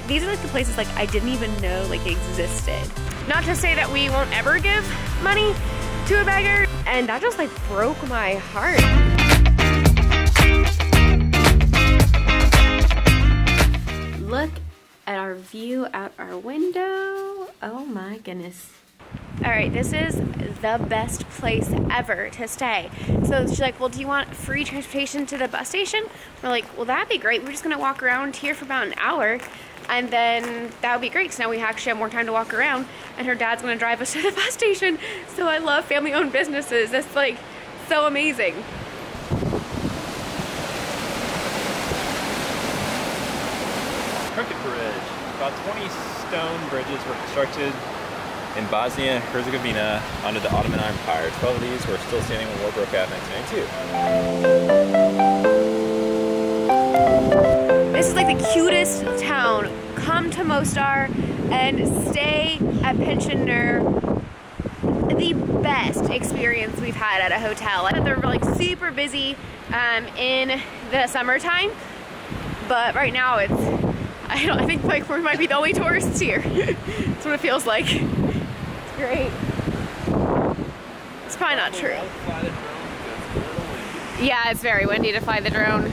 these are like the places like I didn't even know like existed. Not to say that we won't ever give money to a beggar, and that just like broke my heart. Look at our view out our window. Oh my goodness. All right, this is the best place ever to stay. So she's like, well, do you want free transportation to the bus station? We're like, well, that'd be great. We're just gonna walk around here for about an hour, and then that would be great, because now we actually have more time to walk around, and her dad's gonna drive us to the bus station. So I love family-owned businesses. That's like so amazing. Crooked Bridge. About 20 stone bridges were constructed in Bosnia, Herzegovina under the Ottoman Empire. 12 of these were still standing when war broke out in 1992. This is like the cutest town. Come to Mostar and stay at Pensioner. The best experience we've had at a hotel. They're like super busy in the summertime, but right now it's, I think like we might be the only tourists here. That's what it feels like. It's great. It's probably not true. Yeah, it's very windy to fly the drone.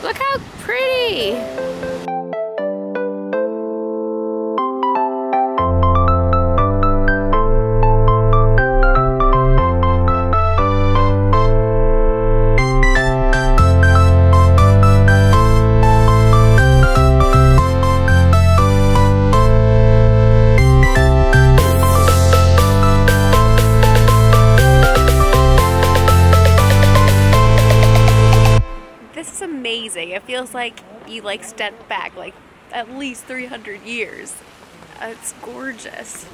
Look how pretty. It feels like you like stepped back like at least 300 years. It's gorgeous.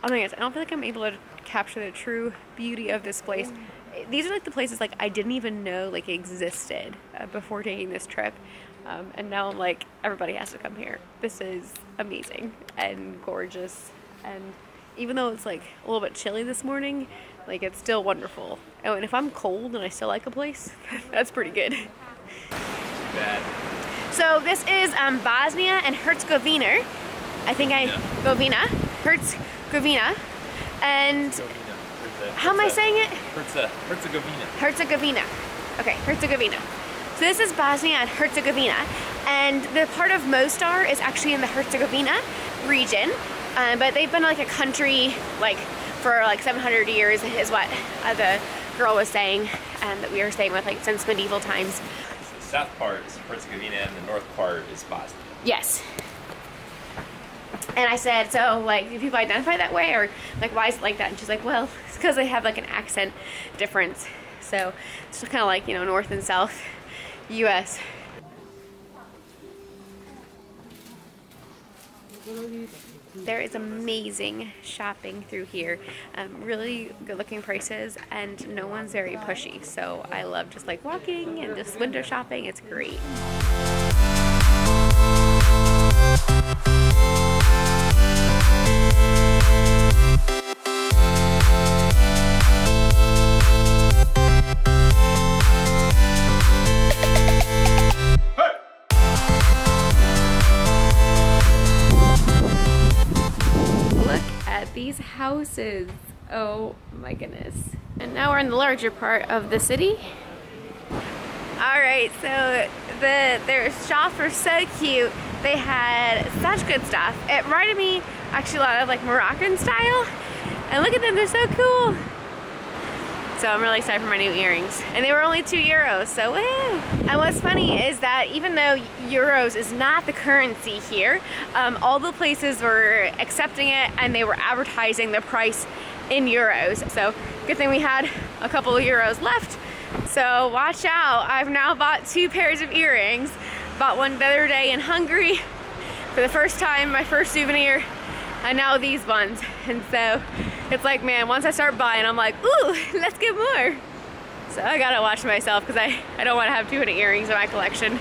Oh my gosh, I don't feel like I'm able to capture the true beauty of this place. These are like the places like I didn't even know like existed before taking this trip, and now I'm like, everybody has to come here. This is amazing and gorgeous, and even though it's like a little bit chilly this morning, like it's still wonderful. Oh, and if I'm cold and I still like a place, that's pretty good. Bad. So this is Bosnia and Herzegovina. I think Herzegovina. And how am I saying it? Herzegovina. Herzegovina. Okay, Herzegovina. So this is Bosnia and Herzegovina, and the part of Mostar is actually in the Herzegovina region, but they've been like a country like for like 700 years is what the girl was saying, that we were staying with like since medieval times. The south part is Herzegovina and the north part is Bosnia. Yes. And I said, so like, do people identify that way, or like why is it like that? And she's like, well, it's because they have like an accent difference. So it's kind of like, you know, north and south US. There is amazing shopping through here, really good looking prices, and no one's very pushy, so I love just like walking and just window shopping. It's great. These houses, oh my goodness. And now we're in the larger part of the city. All right, so their shops were so cute. They had such good stuff. It reminded me actually a lot of like Moroccan style. And look at them, they're so cool. So I'm really excited for my new earrings. And they were only €2, so woo! And what's funny is that even though euros is not the currency here, all the places were accepting it and they were advertising the price in euros. So good thing we had a couple of euros left. So watch out, I've now bought 2 pairs of earrings. Bought one the other day in Hungary for the first time, my first souvenir, and now these ones. And so it's like, man, once I start buying, I'm like, ooh, let's get more. So I gotta watch myself because I don't want to have too many earrings in my collection. So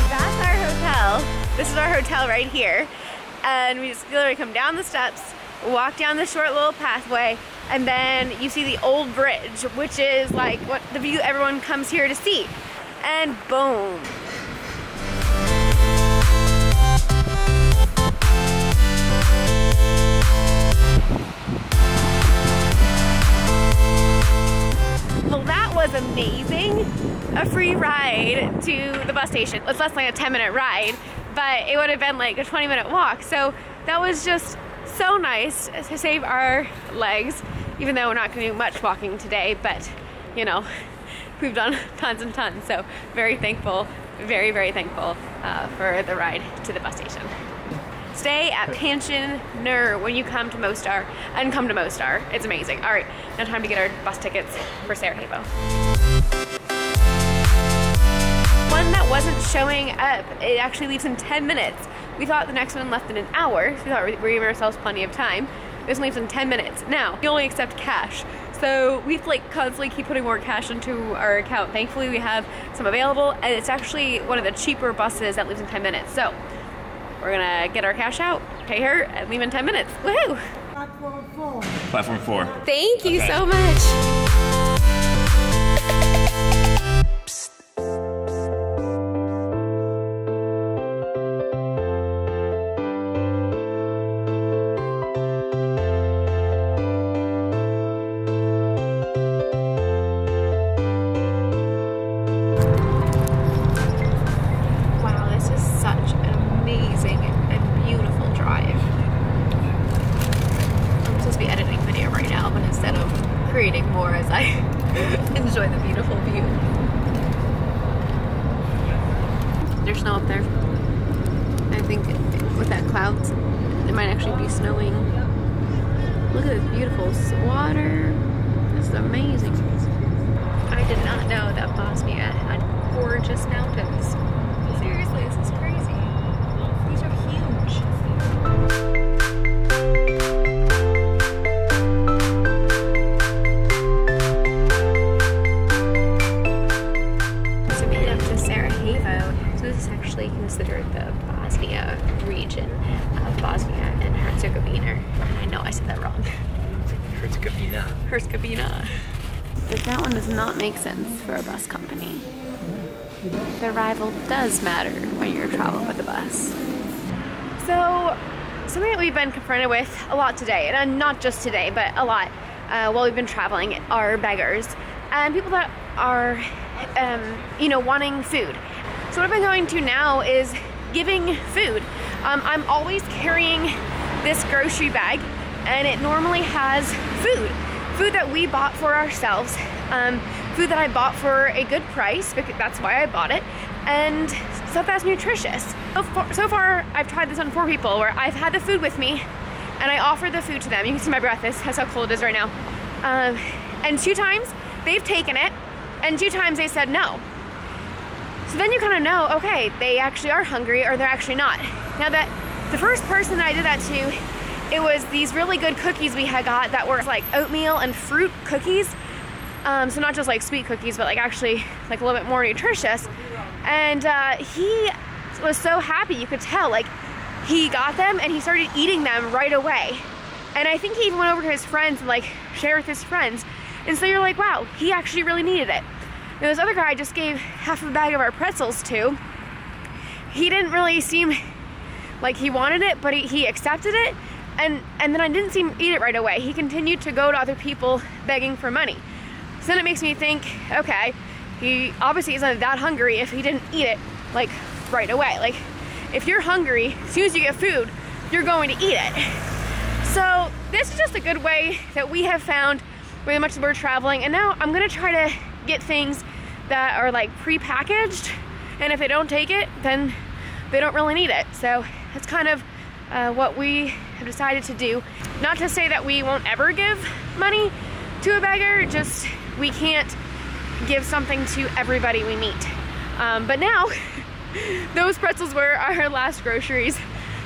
that's our hotel. This is our hotel right here. And we just literally come down the steps, walk down the short little pathway, and then you see the old bridge, which is like what the view everyone comes here to see. And boom. Well, that was amazing. A free ride to the bus station. It's less than a 10-minute ride, but it would have been like a 20-minute walk. So that was just so nice to save our legs, even though we're not going to do much walking today, but you know, we've done tons and tons. So very thankful, very, very thankful for the ride to the bus station. Stay at Pension Nur when you come to Mostar, and come to Mostar. It's amazing. All right, now time to get our bus tickets for Sarajevo. One that wasn't showing up, it actually leaves in 10 minutes. We thought the next one left in an hour, so we thought we were giving ourselves plenty of time. This one leaves in 10 minutes. Now, we only accept cash, so we like constantly keep putting more cash into our account. Thankfully, we have some available, and it's actually one of the cheaper buses that leaves in 10 minutes. So we're gonna get our cash out, pay her, and leave in 10 minutes. Woohoo! Platform 4. Platform 4. Thank you so much. Creating more as I enjoy the beautiful view. There's snow up there. I think with that clouds, it might actually be snowing. Look at this beautiful water. This is amazing. I did not know that Bosnia had gorgeous mountains. Seriously, this is crazy. These are huge. Considered the Bosnia region of Bosnia and Herzegovina. And I know I said that wrong. Herzegovina. Herzegovina. But that one does not make sense for a bus company. The arrival does matter when you're traveling with a bus. So, something that we've been confronted with a lot today, and not just today, but a lot while we've been traveling, are beggars. And people that are, you know, wanting food. So what I've been going to now is giving food. I'm always carrying this grocery bag, and it normally has food that we bought for ourselves, food that I bought for a good price, because that's why I bought it, and stuff that's nutritious. So far, I've tried this on 4 people where I've had the food with me, and I offered the food to them. You can see my breath, that's how cold it is right now. And 2 times, they've taken it, and 2 times they said no. So then you kind of know, okay, they actually are hungry or they're actually not. Now that the first person that I did that to, it was these really good cookies we had got that were like oatmeal and fruit cookies. So not just like sweet cookies, but like actually like a little bit more nutritious. And he was so happy, you could tell, like he got them and he started eating them right away. And I think he even went over to his friends and like shared with his friends. And so you're like, wow, he actually really needed it. And this other guy I just gave half of a bag of our pretzels to, he didn't really seem like he wanted it, but he accepted it, and then I didn't see him eat it right away. He continued to go to other people begging for money. So then it makes me think, okay, he obviously isn't that hungry if he didn't eat it like right away. Like if you're hungry, as soon as you get food, you're going to eat it. So this is just a good way that we have found very much as we're traveling, and now I'm gonna try to get things that are like pre-packaged, and if they don't take it, then they don't really need it. So that's kind of what we have decided to do. Not to say that we won't ever give money to a beggar, just we can't give something to everybody we meet. But now, those pretzels were our last groceries.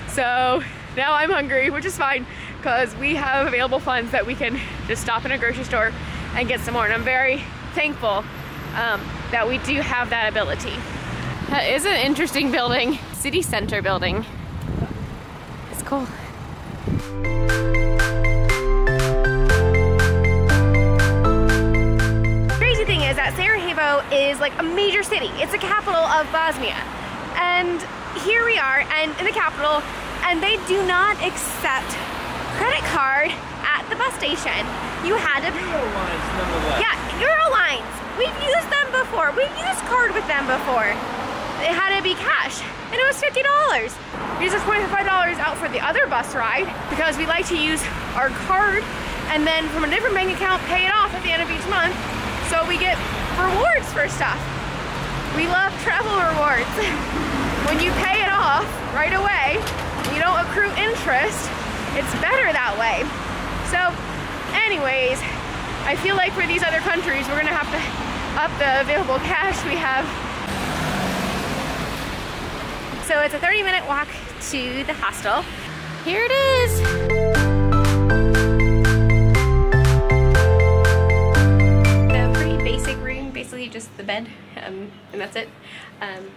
So now I'm hungry, which is fine, because we have available funds that we can just stop in a grocery store and get some more. And I'm very thankful that we do have that ability. That is an interesting building. City center building. It's cool. like a major city. It's the capital of Bosnia. And here we are, and in the capital, and they do not accept credit card at the bus station. You had to... Eurolines, nonetheless. Yeah, Eurolines. We've used them before. We've used card with them before. It had to be cash, and it was $50. We just took $25 out for the other bus ride because we like to use our card and then from a different bank account pay it off at the end of each month, so we get rewards for stuff. We love travel rewards. When you pay it off right away, you don't accrue interest, it's better that way. So anyways, I feel like for these other countries, we're gonna have to up the available cash we have. So it's a 30-minute walk to the hostel. Here it is. Basically just the bed, and that's it.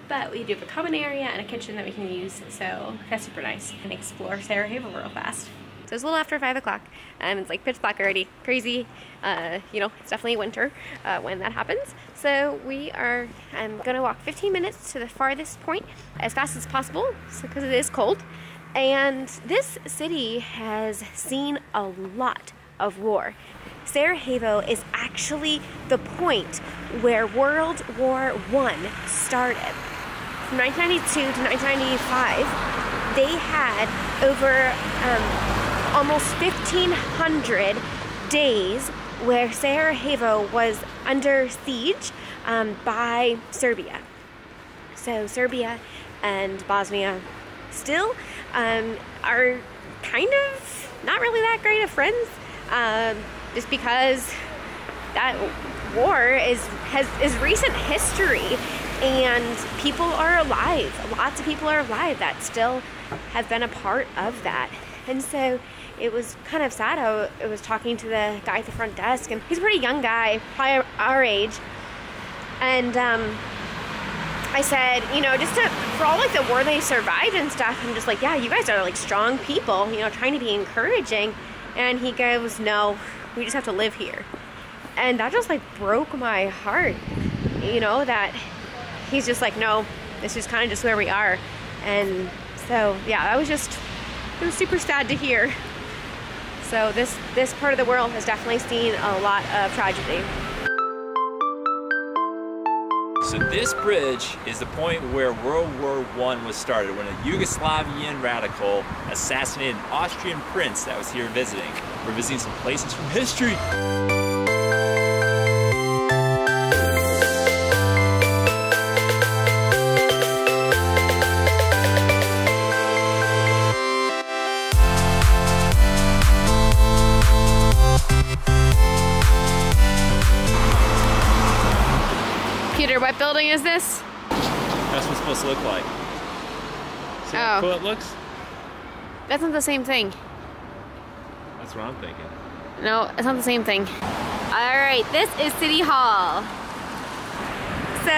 But we do have a common area and a kitchen that we can use, so that's super nice. And explore Sarajevo real fast. So it's a little after 5 o'clock. It's like pitch black already. Crazy. You know, it's definitely winter when that happens. So we are gonna walk 15 minutes to the farthest point as fast as possible, because it is cold. And this city has seen a lot of war. Sarajevo is actually the point where World War I started. From 1992 to 1995, they had over almost 1,500 days where Sarajevo was under siege by Serbia. So Serbia and Bosnia still are kind of not really that great of friends. Just because that war is recent history, and people are alive. Lots of people are alive that still have been a part of that. And so it was kind of sad. I was talking to the guy at the front desk, and he's a pretty young guy, probably our age. And I said, you know, just for all like the war they survived and stuff, I'm just like, yeah, you guys are like strong people, you know, trying to be encouraging. And he goes, no, we just have to live here. And that just like broke my heart, you know, that he's just like, no, this is kind of just where we are. And so, yeah, it was super sad to hear. So this part of the world has definitely seen a lot of tragedy. So this bridge is the point where World War I was started, when a Yugoslavian radical assassinated an Austrian prince that was here visiting. We're visiting some places from history. Peter, what building is this? That's what it's supposed to look like. See how cool it looks? That's not the same thing. That's what I'm thinking. No, it's not the same thing. All right, this is City Hall. So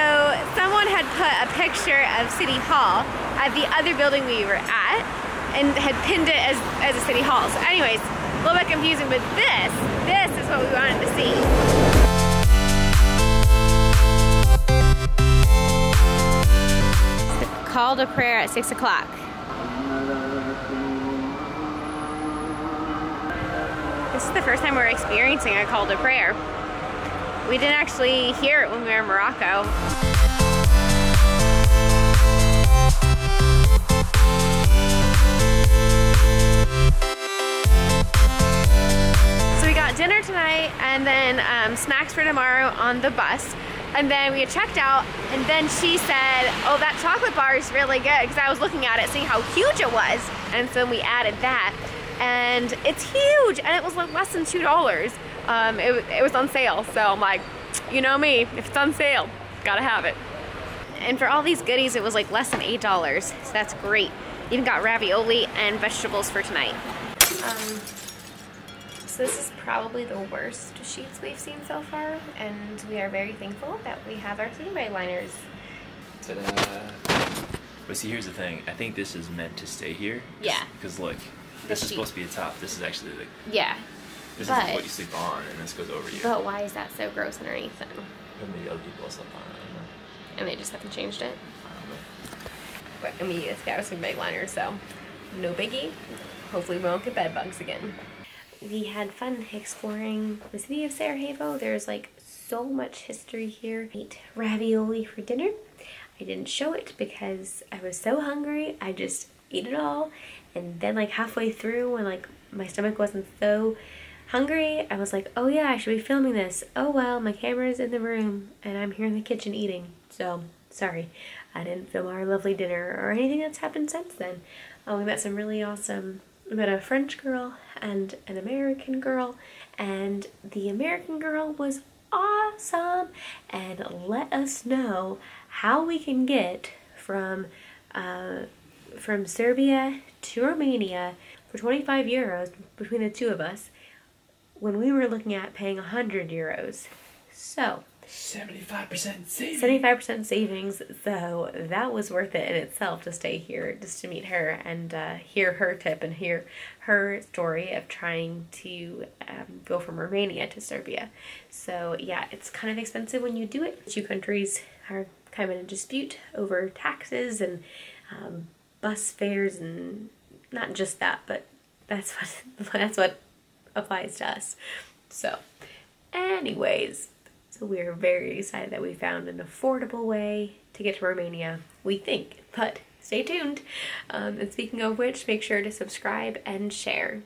someone had put a picture of City Hall at the other building we were at and had pinned it as a City Hall. So anyways, a little bit confusing, but this is what we wanted to see. Call to prayer at 6 o'clock. This is the first time we're experiencing a call to prayer. We didn't actually hear it when we were in Morocco. So we got dinner tonight and then snacks for tomorrow on the bus. And then we had checked out, and then she said, oh, that chocolate bar is really good, because I was looking at it, seeing how huge it was. And so we added that, and it's huge, and it was like less than $2. It was on sale, so I'm like, you know me, if it's on sale, gotta have it. And for all these goodies, it was like less than $8, so that's great. Even got ravioli and vegetables for tonight. So this is probably the worst sheets we've seen so far, and we are very thankful that we have our clean bed liners. Ta-da! But see, here's the thing. I think this is meant to stay here. Yeah. Because look, this is supposed to be the top. This is actually the... Yeah. This is what you sleep on, and this goes over you. But why is that so gross underneath then? Maybe other people will sleep on it, I don't know. and they just haven't changed it. But I mean, it's got some big liners, so no biggie. Hopefully we won't get bed bugs again. We had fun exploring the city of Sarajevo. There's like so much history here. I ate ravioli for dinner. I didn't show it because I was so hungry. I just ate it all. And then like halfway through, when like my stomach wasn't so hungry, I was like, oh yeah, I should be filming this. Oh well, my camera's in the room and I'm here in the kitchen eating. So sorry, I didn't film our lovely dinner or anything that's happened since then. We met some really awesome, we met a French girl and an American girl, and the American girl was awesome and let us know how we can get from Serbia to Romania for 25 euros between the two of us, when we were looking at paying 100 euros. So 75% savings. 75% savings, so that was worth it in itself to stay here just to meet her and hear her tip and hear her story of trying to go from Romania to Serbia. So yeah, it's kind of expensive when you do it. Two countries are kind of in a dispute over taxes and bus fares, and not just that, but that's what applies to us. So anyways, so we're very excited that we found an affordable way to get to Romania, we think, but stay tuned. And speaking of which, make sure to subscribe and share.